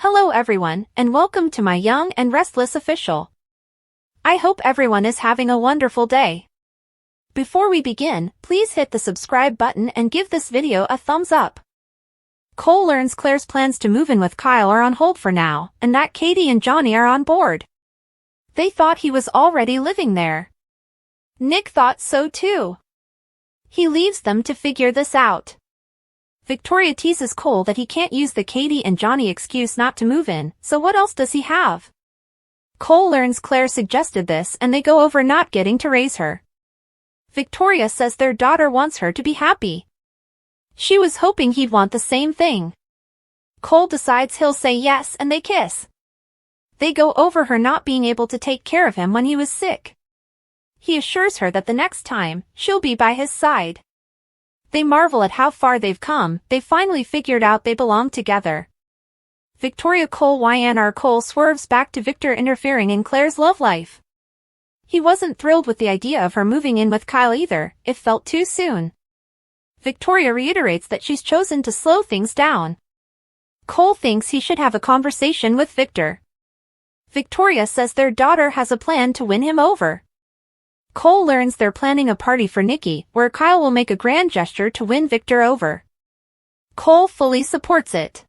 Hello everyone, and welcome to my Young and Restless official. I hope everyone is having a wonderful day. Before we begin, please hit the subscribe button and give this video a thumbs up. Cole learns Claire's plans to move in with Kyle are on hold for now, and that Katie and Johnny are on board. They thought he was already living there. Nick thought so too. He leaves them to figure this out. Victoria teases Cole that he can't use the Katie and Johnny excuse not to move in, so what else does he have? Cole learns Claire suggested this and they go over not getting to raise her. Victoria says their daughter wants her to be happy. She was hoping he'd want the same thing. Cole decides he'll say yes and they kiss. They go over her not being able to take care of him when he was sick. He assures her that the next time, she'll be by his side. They marvel at how far they've come. They finally figured out they belong together. Victoria Cole YNR Cole swerves back to Victor interfering in Claire's love life. He wasn't thrilled with the idea of her moving in with Kyle either, it felt too soon. Victoria reiterates that she's chosen to slow things down. Cole thinks he should have a conversation with Victor. Victoria says their daughter has a plan to win him over. Cole learns they're planning a party for Nikki, where Kyle will make a grand gesture to win Victor over. Cole fully supports it.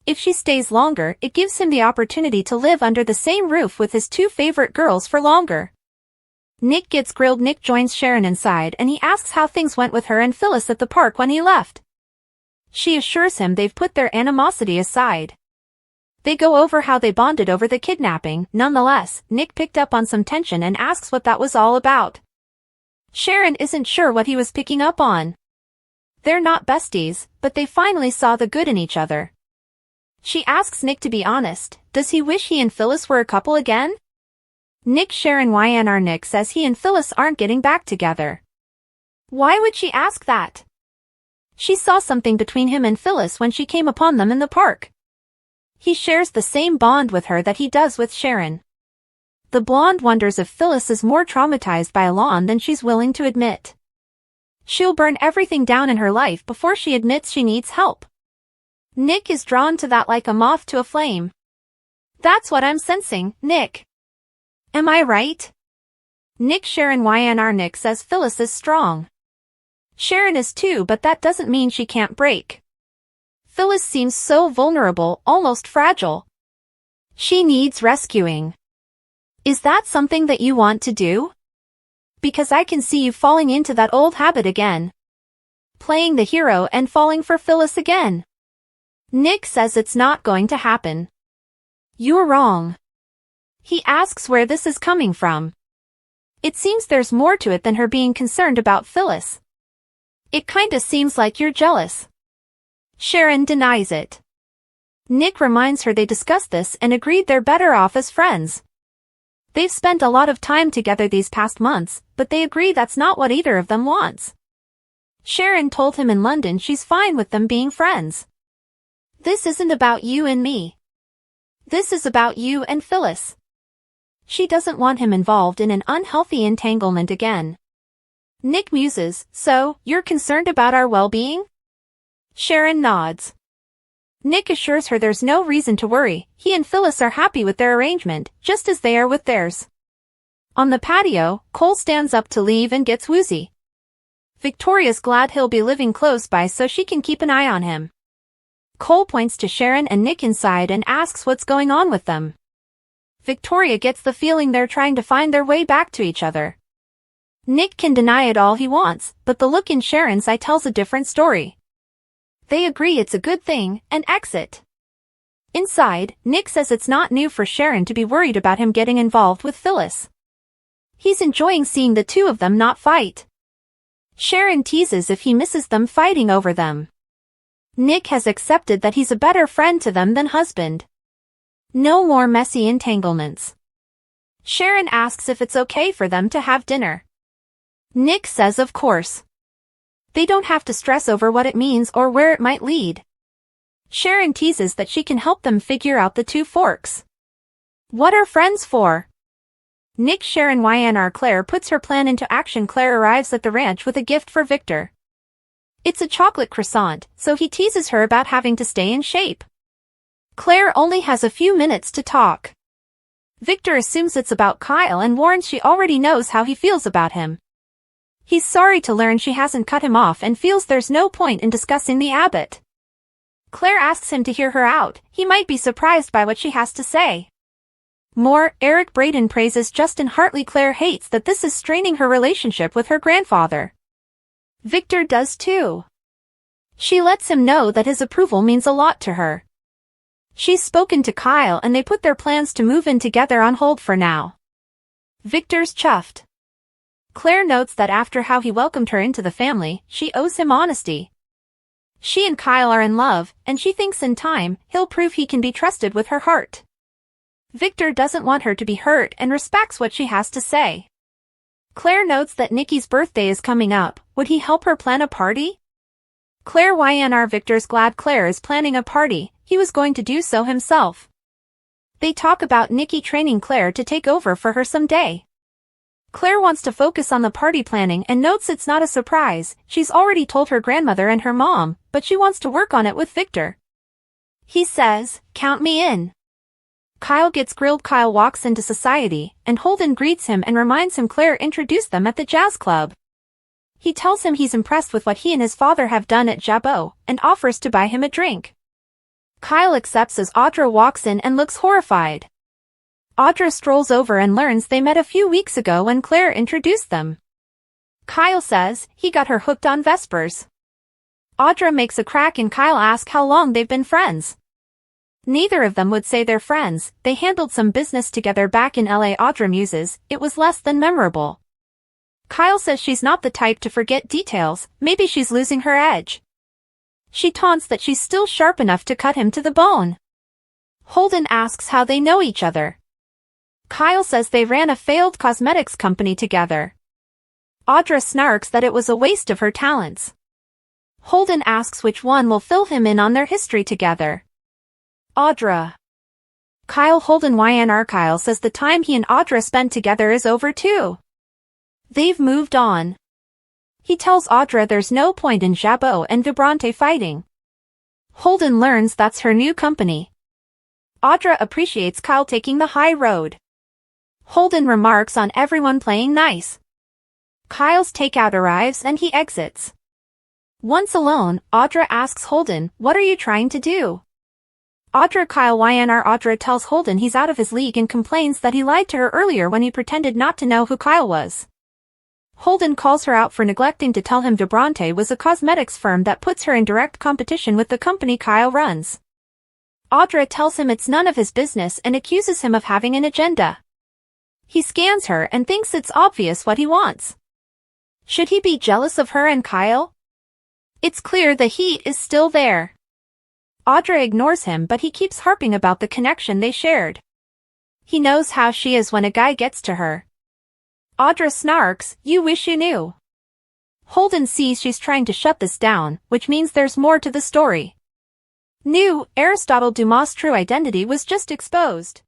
If she stays longer, it gives him the opportunity to live under the same roof with his two favorite girls for longer. Nick gets grilled. Nick joins Sharon inside and he asks how things went with her and Phyllis at the park when he left. She assures him they've put their animosity aside. They go over how they bonded over the kidnapping. Nonetheless, Nick picked up on some tension and asks what that was all about. Sharon isn't sure what he was picking up on. They're not besties, but they finally saw the good in each other. She asks Nick to be honest, does he wish he and Phyllis were a couple again? Nick Sharon YNR Nick says he and Phyllis aren't getting back together. Why would she ask that? She saw something between him and Phyllis when she came upon them in the park. He shares the same bond with her that he does with Sharon. The blonde wonders if Phyllis is more traumatized by Alon than she's willing to admit. She'll burn everything down in her life before she admits she needs help. Nick is drawn to that like a moth to a flame. That's what I'm sensing, Nick. Am I right? Nick Sharon YNR Nick says Phyllis is strong. Sharon is too, but that doesn't mean she can't break. Phyllis seems so vulnerable, almost fragile. She needs rescuing. Is that something that you want to do? Because I can see you falling into that old habit again. Playing the hero and falling for Phyllis again. Nick says it's not going to happen. You're wrong. He asks where this is coming from. It seems there's more to it than her being concerned about Phyllis. It kinda seems like you're jealous. Sharon denies it. Nick reminds her they discussed this and agreed they're better off as friends. They've spent a lot of time together these past months, but they agree that's not what either of them wants. Sharon told him in London she's fine with them being friends. This isn't about you and me. This is about you and Phyllis. She doesn't want him involved in an unhealthy entanglement again. Nick muses, so, you're concerned about our well-being? Sharon nods. Nick assures her there's no reason to worry, he and Phyllis are happy with their arrangement, just as they are with theirs. On the patio, Cole stands up to leave and gets woozy. Victoria's glad he'll be living close by so she can keep an eye on him. Cole points to Sharon and Nick inside and asks what's going on with them. Victoria gets the feeling they're trying to find their way back to each other. Nick can deny it all he wants, but the look in Sharon's eye tells a different story. They agree it's a good thing, and exit. Inside, Nick says it's not new for Sharon to be worried about him getting involved with Phyllis. He's enjoying seeing the two of them not fight. Sharon teases if he misses them fighting over them. Nick has accepted that he's a better friend to them than husband. No more messy entanglements. Sharon asks if it's okay for them to have dinner. Nick says of course. They don't have to stress over what it means or where it might lead. Sharon teases that she can help them figure out the two forks. What are friends for? Nick Sharon YNR Claire puts her plan into action. Claire arrives at the ranch with a gift for Victor. It's a chocolate croissant, so he teases her about having to stay in shape. Claire only has a few minutes to talk. Victor assumes it's about Kyle and warns she already knows how he feels about him. He's sorry to learn she hasn't cut him off and feels there's no point in discussing the Abbott. Claire asks him to hear her out, he might be surprised by what she has to say. More, Eric Braden praises Justin Hartley. Claire hates that this is straining her relationship with her grandfather. Victor does too. She lets him know that his approval means a lot to her. She's spoken to Kyle and they put their plans to move in together on hold for now. Victor's chuffed. Claire notes that after how he welcomed her into the family, she owes him honesty. She and Kyle are in love, and she thinks in time, he'll prove he can be trusted with her heart. Victor doesn't want her to be hurt and respects what she has to say. Claire notes that Nikki's birthday is coming up. Would he help her plan a party? Claire YNR Victor's glad Claire is planning a party. He was going to do so himself. They talk about Nikki training Claire to take over for her someday. Claire wants to focus on the party planning and notes it's not a surprise. She's already told her grandmother and her mom, but she wants to work on it with Victor. He says, "Count me in." Kyle gets grilled. Kyle walks into society, and Holden greets him and reminds him Claire introduced them at the jazz club. He tells him he's impressed with what he and his father have done at Jabot, and offers to buy him a drink. Kyle accepts as Audra walks in and looks horrified. Audra strolls over and learns they met a few weeks ago when Claire introduced them. Kyle says he got her hooked on Vespers. Audra makes a crack and Kyle asks how long they've been friends. Neither of them would say they're friends. They handled some business together back in LA. Audra muses, it was less than memorable. Kyle says she's not the type to forget details, maybe she's losing her edge. She taunts that she's still sharp enough to cut him to the bone. Holden asks how they know each other. Kyle says they ran a failed cosmetics company together. Audra snarks that it was a waste of her talents. Holden asks which one will fill him in on their history together. Audra. Kyle Holden YNR Kyle says the time he and Audra spent together is over too. They've moved on. He tells Audra there's no point in Jabot and Vibrante fighting. Holden learns that's her new company. Audra appreciates Kyle taking the high road. Holden remarks on everyone playing nice. Kyle's takeout arrives and he exits. Once alone, Audra asks Holden, "What are you trying to do?" Audra Kyle YNR Audra tells Holden he's out of his league and complains that he lied to her earlier when he pretended not to know who Kyle was. Holden calls her out for neglecting to tell him Vibrante was a cosmetics firm that puts her in direct competition with the company Kyle runs. Audra tells him it's none of his business and accuses him of having an agenda. He scans her and thinks it's obvious what he wants. Should he be jealous of her and Kyle? It's clear the heat is still there. Audra ignores him but he keeps harping about the connection they shared. He knows how she is when a guy gets to her. Audra snarks, "You wish you knew." Holden sees she's trying to shut this down, which means there's more to the story. Aristotle Dumas' true identity was just exposed.